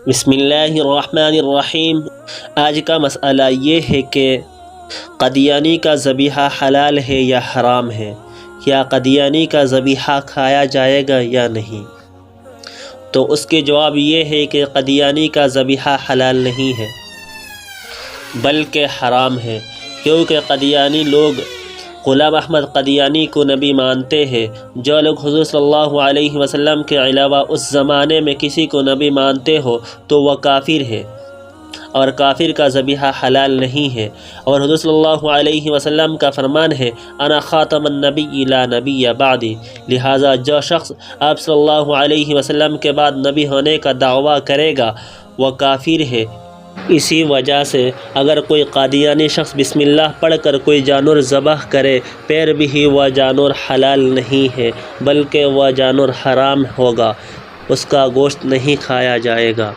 بسم اللہ الرحمن الرحیم۔ آج کا مسئلہ یہ ہے کہ قادیانی کا ذبیحہ حلال ہے یا حرام ہے، کیا قادیانی کا ذبیحہ کھایا جائے گا یا نہیں؟ تو اس کے جواب یہ ہے کہ قادیانی کا ذبیحہ حلال نہیں ہے بلکہ حرام ہے، کیونکہ قادیانی لوگ غلام احمد قادیانی کو نبی مانتے ہیں۔ جو لوگ حضور صلی اللہ علیہ وسلم کے علاوہ اس زمانے میں کسی کو نبی مانتے ہو تو وہ کافر ہے، اور کافر کا ذبیحہ حلال نہیں ہے۔ اور حضور صلی اللہ علیہ وسلم کا فرمان ہے انا خاتم النبی لا نبی بعدی، لہٰذا جو شخص آپ صلی اللہ علیہ وسلم کے بعد نبی ہونے کا دعویٰ کرے گا وہ کافر ہے۔ اسی وجہ سے اگر کوئی قادیانی شخص بسم اللہ پڑھ کر کوئی جانور ذبح کرے پھر بھی وہ جانور حلال نہیں ہے بلکہ وہ جانور حرام ہوگا، اس کا گوشت نہیں کھایا جائے گا۔